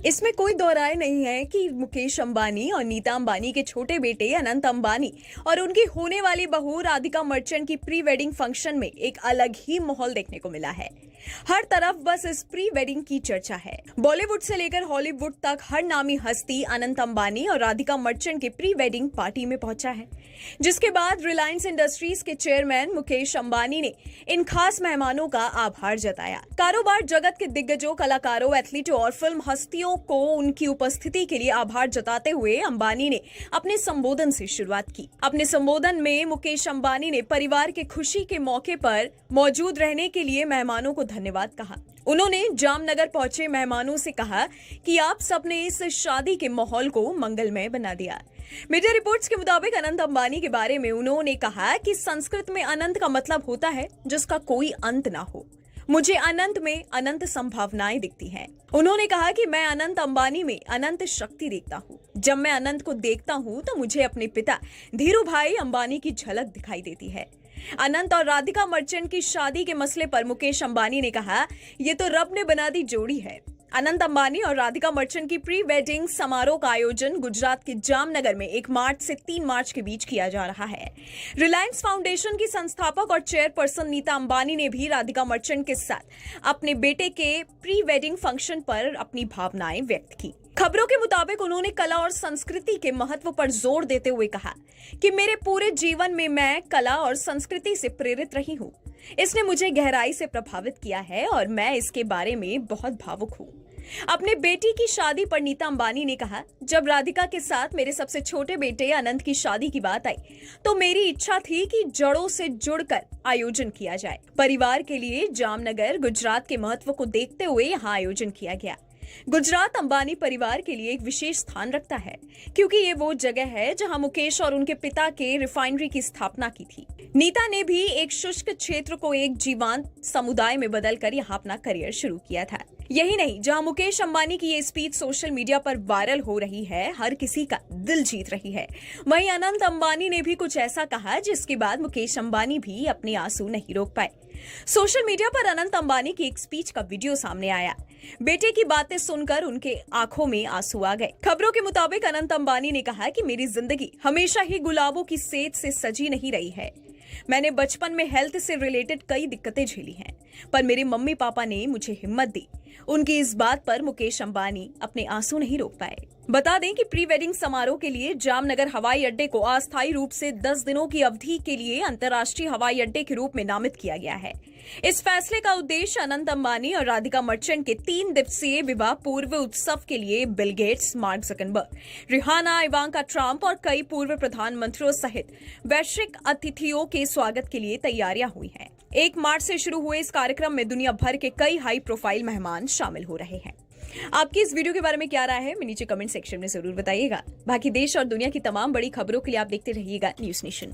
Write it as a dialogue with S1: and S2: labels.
S1: इसमें कोई दो राय नहीं है कि मुकेश अंबानी और नीता अंबानी के छोटे बेटे अनंत अंबानी और उनकी होने वाली बहू राधिका मर्चेंट की प्री वेडिंग फंक्शन में एक अलग ही माहौल देखने को मिला है। हर तरफ बस इस प्री वेडिंग की चर्चा है। बॉलीवुड से लेकर हॉलीवुड तक हर नामी हस्ती अनंत अंबानी और राधिका मर्चेंट के प्री वेडिंग पार्टी में पहुंचा है, जिसके बाद रिलायंस इंडस्ट्रीज के चेयरमैन मुकेश अंबानी ने इन खास मेहमानों का आभार जताया। कारोबार जगत के दिग्गजों, कलाकारों, एथलीटों और फिल्म हस्तियों को उनकी उपस्थिति के लिए आभार जताते हुए अंबानी ने अपने संबोधन से शुरुआत की। अपने संबोधन में मुकेश अंबानी ने परिवार के खुशी के मौके पर मौजूद रहने के लिए मेहमानों को धन्यवाद कहा। उन्होंने जामनगर पहुंचे मेहमानों से कहा कि आप सबने इस शादी के माहौल को मंगलमय बना दिया। मीडिया रिपोर्ट्स के मुताबिक अनंत अंबानी के बारे में उन्होंने कहा कि संस्कृत में अनंत का मतलब होता है जिसका कोई अंत ना हो। मुझे अनंत में अनंत संभावनाएं दिखती हैं। उन्होंने कहा कि मैं अनंत अंबानी में अनंत शक्ति देखता हूँ। जब मैं अनंत को देखता हूँ तो मुझे अपने पिता धीरू भाई अंबानी की झलक दिखाई देती है। अनंत और राधिका मर्चेंट की शादी के मसले पर मुकेश अंबानी ने कहा, ये तो रब ने बना दी जोड़ी है। अनंत अंबानी और राधिका मर्चेंट की प्री वेडिंग समारोह का आयोजन गुजरात के जामनगर में 1 मार्च से 3 मार्च के बीच किया जा रहा है। रिलायंस फाउंडेशन की संस्थापक और चेयरपर्सन नीता अंबानी ने भी राधिका मर्चेंट के साथ अपने बेटे के प्री वेडिंग फंक्शन पर अपनी भावनाएं व्यक्त की। खबरों के मुताबिक उन्होंने कला और संस्कृति के महत्व पर जोर देते हुए कहा कि मेरे पूरे जीवन में मैं कला और संस्कृति से प्रेरित रही हूँ। इसने मुझे गहराई से प्रभावित किया है और मैं इसके बारे में बहुत भावुक हूँ। अपने बेटी की शादी पर नीता अंबानी ने कहा, जब राधिका के साथ मेरे सबसे छोटे बेटे अनंत की शादी की बात आई तो मेरी इच्छा थी कि जड़ों से जुड़कर आयोजन किया जाए। परिवार के लिए जामनगर गुजरात के महत्व को देखते हुए यहाँ आयोजन किया गया। गुजरात अंबानी परिवार के लिए एक विशेष स्थान रखता है क्योंकि ये वो जगह है जहां मुकेश और उनके पिता के रिफाइनरी की स्थापना की थी। नीता ने भी एक शुष्क क्षेत्र को एक जीवंत समुदाय में बदलकर यहाँ अपना करियर शुरू किया था। यही नहीं, जहां मुकेश अंबानी की ये स्पीच सोशल मीडिया पर वायरल हो रही है, हर किसी का दिल जीत रही है, वहीं अनंत अंबानी ने भी कुछ ऐसा कहा जिसके बाद मुकेश अंबानी भी अपने आंसू नहीं रोक पाए। सोशल मीडिया पर अनंत अंबानी की एक स्पीच का वीडियो सामने आया। बेटे की बातें सुनकर उनके आंखों में आंसू आ गए। खबरों के मुताबिक अनंत अंबानी ने कहा कि मेरी जिंदगी हमेशा ही गुलाबों की सेज से सजी नहीं रही है। मैंने बचपन में हेल्थ से रिलेटेड कई दिक्कतें झेली हैं, पर मेरे मम्मी पापा ने मुझे हिम्मत दी। उनकी इस बात पर मुकेश अंबानी अपने आंसू नहीं रोक पाए। बता दें कि प्री वेडिंग समारोह के लिए जामनगर हवाई अड्डे को अस्थायी रूप से 10 दिनों की अवधि के लिए अंतर्राष्ट्रीय हवाई अड्डे के रूप में नामित किया गया है। इस फैसले का उद्देश्य अनंत अंबानी और राधिका मर्चेंट के 3 दिवसीय विवाह पूर्व उत्सव के लिए Bill Gates, Mark Zuckerberg, Rihanna, Ivanka Trump और कई पूर्व प्रधानमंत्रियों सहित वैश्विक अतिथियों के स्वागत के लिए तैयारियां हुई हैं। 1 मार्च से शुरू हुए इस कार्यक्रम में दुनिया भर के कई हाई प्रोफाइल मेहमान शामिल हो रहे हैं। आपकी इस वीडियो के बारे में क्या राय है, नीचे कमेंट सेक्शन में जरूर बताइएगा। बाकी देश और दुनिया की तमाम बड़ी खबरों के लिए आप देखते रहिएगा न्यूज़ नेशन।